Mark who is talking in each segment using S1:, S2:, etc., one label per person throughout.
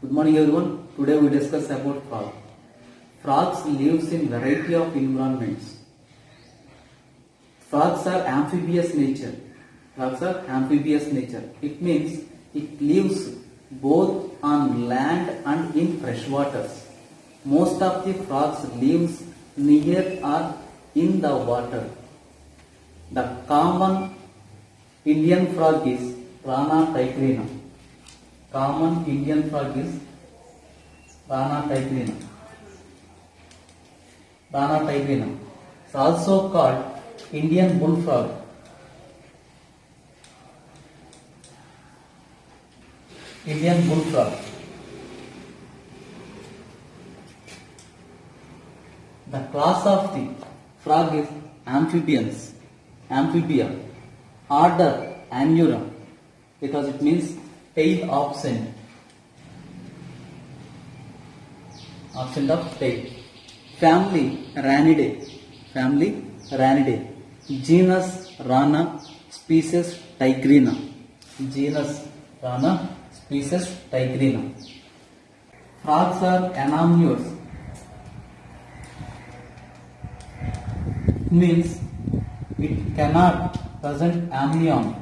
S1: Good morning everyone. Today we discuss about frog. Frogs lives in variety of environments. Frogs are amphibious nature. Frogs are amphibious nature. It means it lives both on land and in fresh waters. Most of the frogs lives near or in the water. The common Indian frog is Rana tigrina. Common Indian frog is Rana tigrina. Rana tigrina. It's also called Indian bullfrog. Indian bullfrog. The class of the frog is amphibians. Amphibia. Order Anura because it means tail absent. Absent of tail. Family Ranidae. Family Ranidae. Genus Rana. Species Tigrina. Genus Rana. Species Tigrina. Frogs are anamnures. Means it cannot present amnion.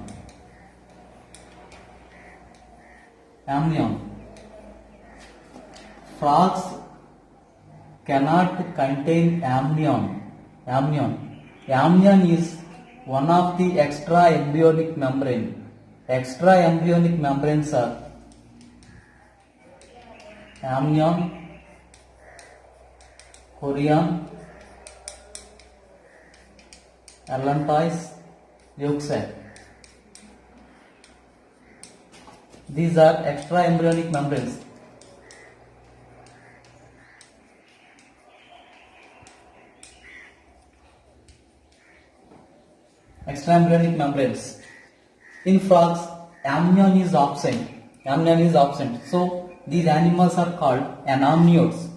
S1: Amnion. Frogs cannot contain amnion. Amnion is one of the extra embryonic membrane. Extra embryonic membranes are amnion, chorion, allantois, yolk sac. These are extra embryonic membranes. Extra embryonic membranes. In frogs, amnion is absent. Amnion is absent. So these animals are called anamniotes.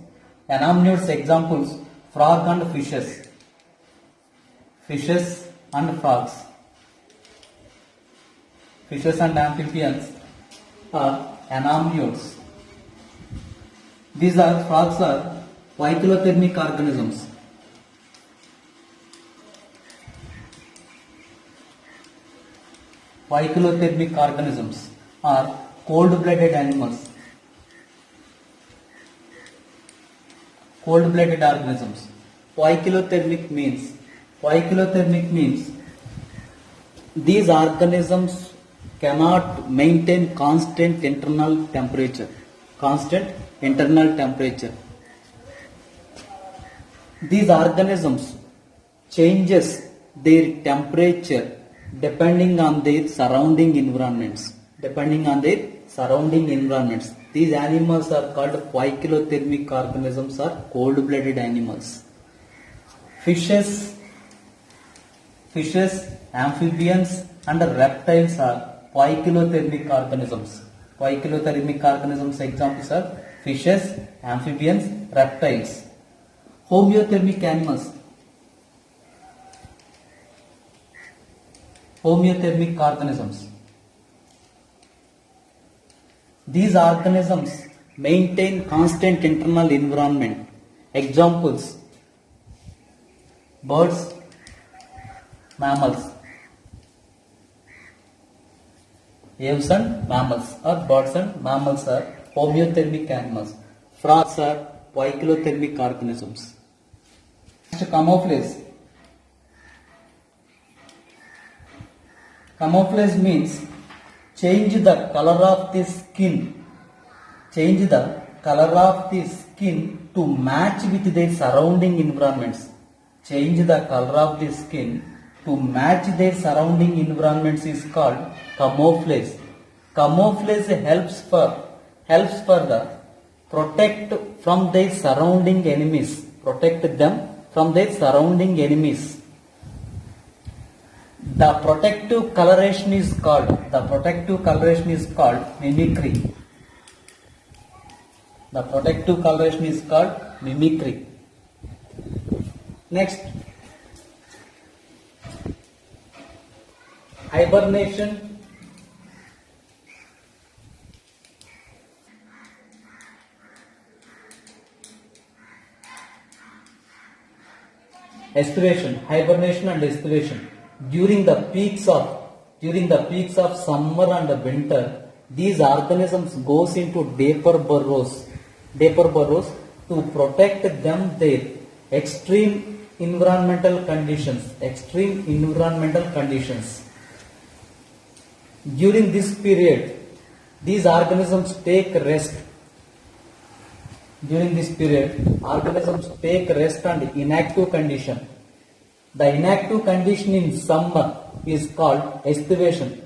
S1: Anamniotes examples frog and fishes. Fishes and frogs. Fishes and amphibians are anamniotes. These are frogs are poikilothermic organisms. Poikilothermic organisms are cold-blooded animals. Cold-blooded organisms. Poikilothermic means these organisms cannot maintain constant internal temperature. These organisms changes their temperature depending on their surrounding environments. These animals are called poikilothermic organisms or cold-blooded animals. Fishes, amphibians and reptiles are poikilothermic organisms. Poikilothermic organisms examples are fishes, amphibians, reptiles. Homeothermic animals. Homeothermic organisms. These organisms maintain constant internal environment. Examples: birds, mammals. Aves and mammals or birds and mammals are homeothermic animals. Frogs are poikilothermic organisms. Next, camouflage. Camouflage means change the color of the skin. Change the color of the skin to match with their surrounding environments. Change the color of the skin to match their surrounding environments is called camouflage. Camouflage helps for the protect from their surrounding enemies. Protect them from their surrounding enemies. The protective coloration is called mimicry. The protective coloration is called mimicry. Next, hibernation. Estivation, hibernation and estivation. During the peaks of summer and winter, these organisms goes into deeper burrows to protect them their extreme environmental conditions. During this period, these organisms take rest. During this period, organisms take rest and inactive condition. The inactive condition in summer is called estivation.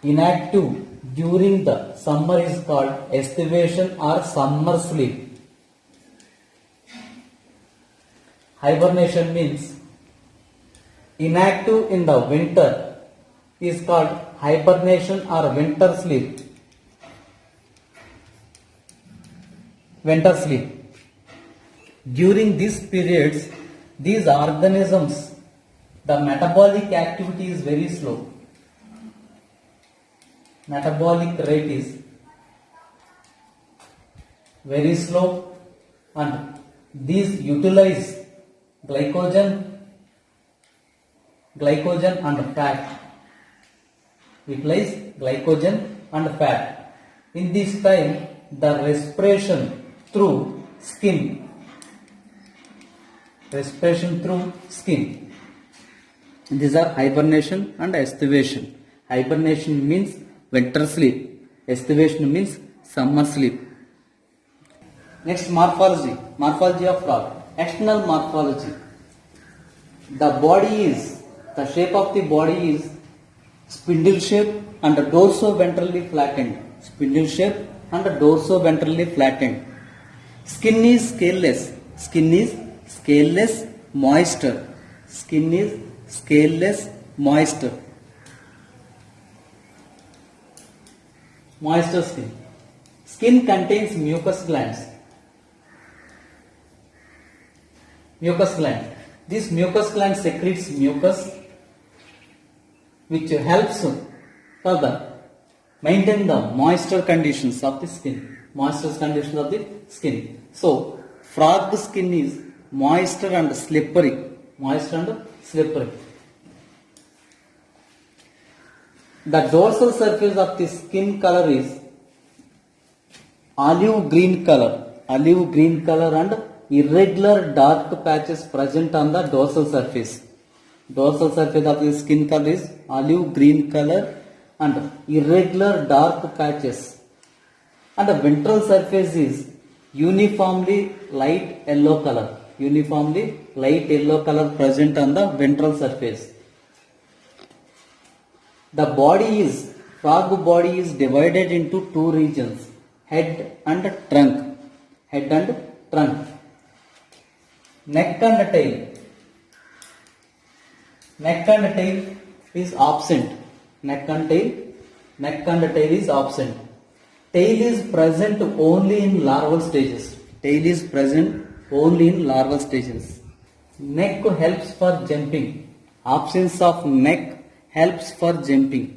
S1: Inactive during the summer is called estivation or summer sleep. Hibernation means inactive in the winter is called hibernation or winter sleep. During these periods, these organisms, the metabolic activity is very slow. Metabolic rate is very slow, and these utilize glycogen and fat. In this time, the respiration through skin. These are hibernation and estivation. Hibernation means winter sleep. Estivation means summer sleep. Next, morphology. Morphology of frog. External morphology. The shape of the body is spindle shape and dorso-ventrally flattened. Skin is scaleless, moisture. Moisture skin. Skin contains mucus glands. This mucus gland secretes mucus, which helps further maintain the moisture conditions of the skin. So, frog skin is moist and slippery. The dorsal surface of the skin color is olive green color and irregular dark patches present on the dorsal surface. Dorsal surface of the skin color is olive green color and irregular dark patches. And the ventral surface is uniformly light yellow color present on the ventral surface. The frog body is divided into two regions, head and trunk. Neck and tail is absent. Tail is present only in larval stages. Neck helps for jumping. Absence of neck helps for jumping.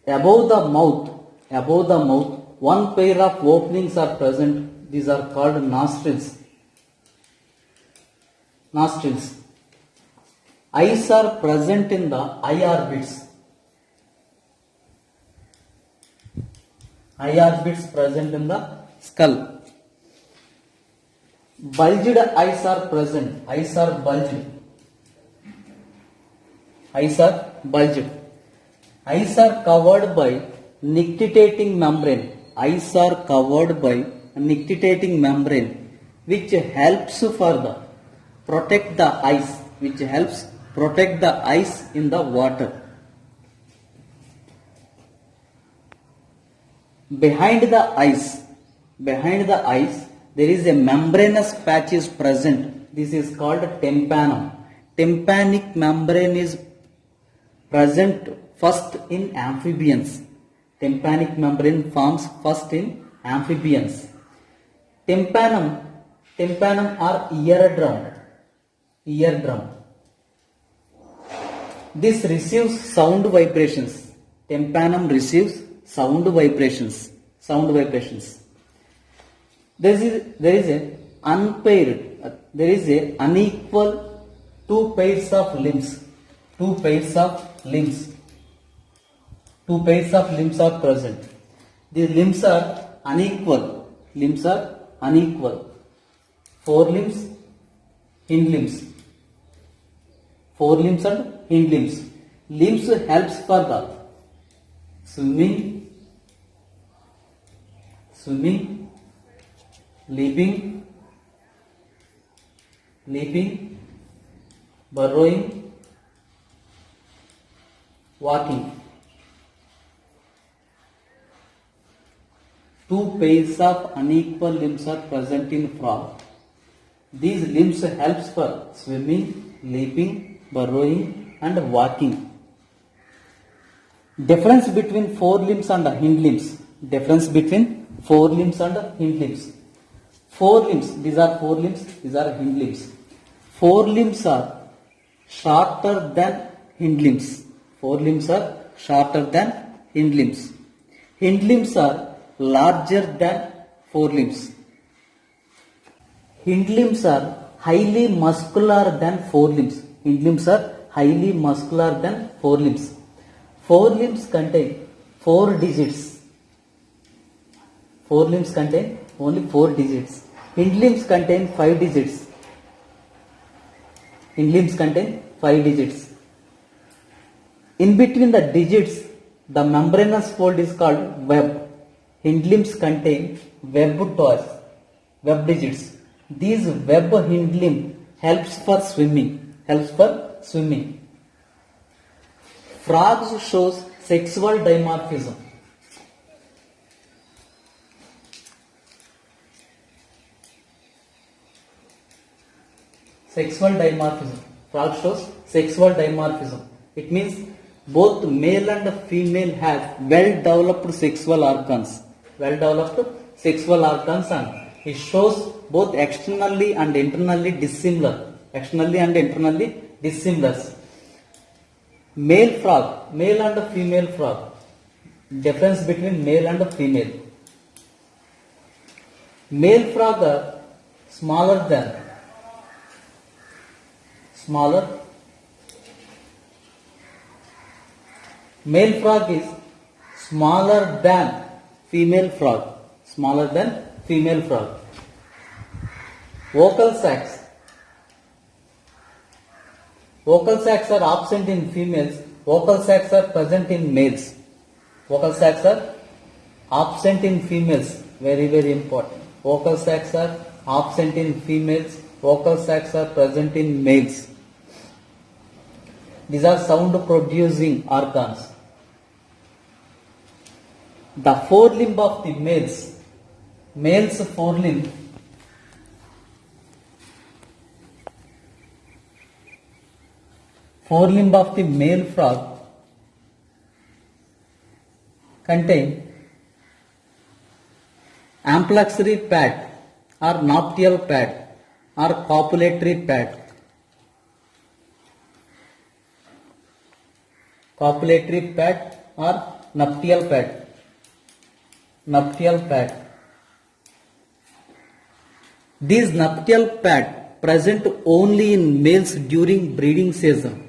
S1: Above the mouth, one pair of openings are present. These are called nostrils. Eyes are present in the eye orbits. Present in the skull. Bulged eyes are present. Eyes are bulged. Eyes are covered by nictitating membrane. Which helps further protect the eyes. In the water. Behind the eyes, there is a membranous patch is present. This is called tympanum. Tympanic membrane is present first in amphibians. Tympanic membrane forms first in amphibians. Tympanum or eardrum. This receives sound vibrations. Tympanum receives sound vibrations. Sound vibrations. There is a unpaired. There is a unequal two pairs of limbs. Two pairs of limbs. Two pairs of limbs are present. These limbs are unequal. Limbs are unequal. Forelimbs, hind limbs. Forelimbs and hind limbs. Limbs helps for the swimming, leaping, burrowing, walking. Two pairs of unequal limbs are present in frog. These limbs helps for swimming, leaping, burrowing and walking. Difference between forelimbs and hind limbs. Difference between forelimbs and hind limbs. Forelimbs, these are forelimbs, these are hind limbs. Forelimbs are shorter than hind limbs. Forelimbs are shorter than hind limbs. Hind limbs are larger than forelimbs. Hind limbs are highly muscular than forelimbs. Hind limbs are highly muscular than forelimbs. Forelimbs contain 4 digits. Forelimbs contain only 4 digits. Hind limbs contain 5 digits. Hind limbs contain 5 digits. In between the digits, the membranous fold is called web. Hind limbs contain web toes, web digits. These web hind limb helps for swimming. Frogs shows sexual dimorphism. Sexual dimorphism. Frog shows sexual dimorphism. It means both male and female have well-developed sexual organs. Well-developed sexual organs, and it shows both externally and internally dissimilar. Male frog, male and female frog. Difference between male and female. Male frog are smaller. Male frog is smaller than female frog. Vocal sacs. Vocal sacs are absent in females. Vocal sacs are present in males. Vocal sacs are absent in females. Very, very important. Vocal sacs are absent in females. Vocal sacs are present in males. These are sound producing organs. The forelimb of the male's forelimb of the male frog contain ambulatory pad or nuptial pad or copulatory pad. Copulatory pad or nuptial pad. These nuptial pad present only in males during breeding season.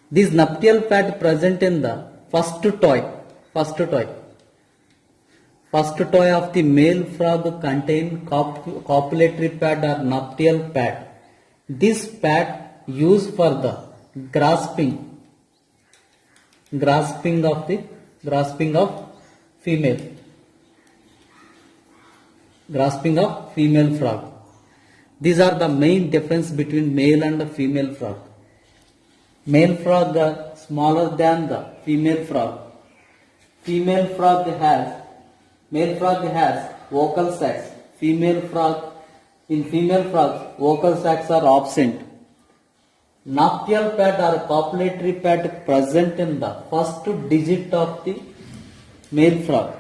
S1: These nuptial pad present in the first toy of the male frog contain copulatory pad or nuptial pad. This pad used for the grasping of female frog. These are the main difference between male and female frog. Male frog are smaller than the female frog. Male frog has vocal sacs. In female frog, vocal sacs are absent. Nuptial pad or copulatory pad present in the first digit of the male frog.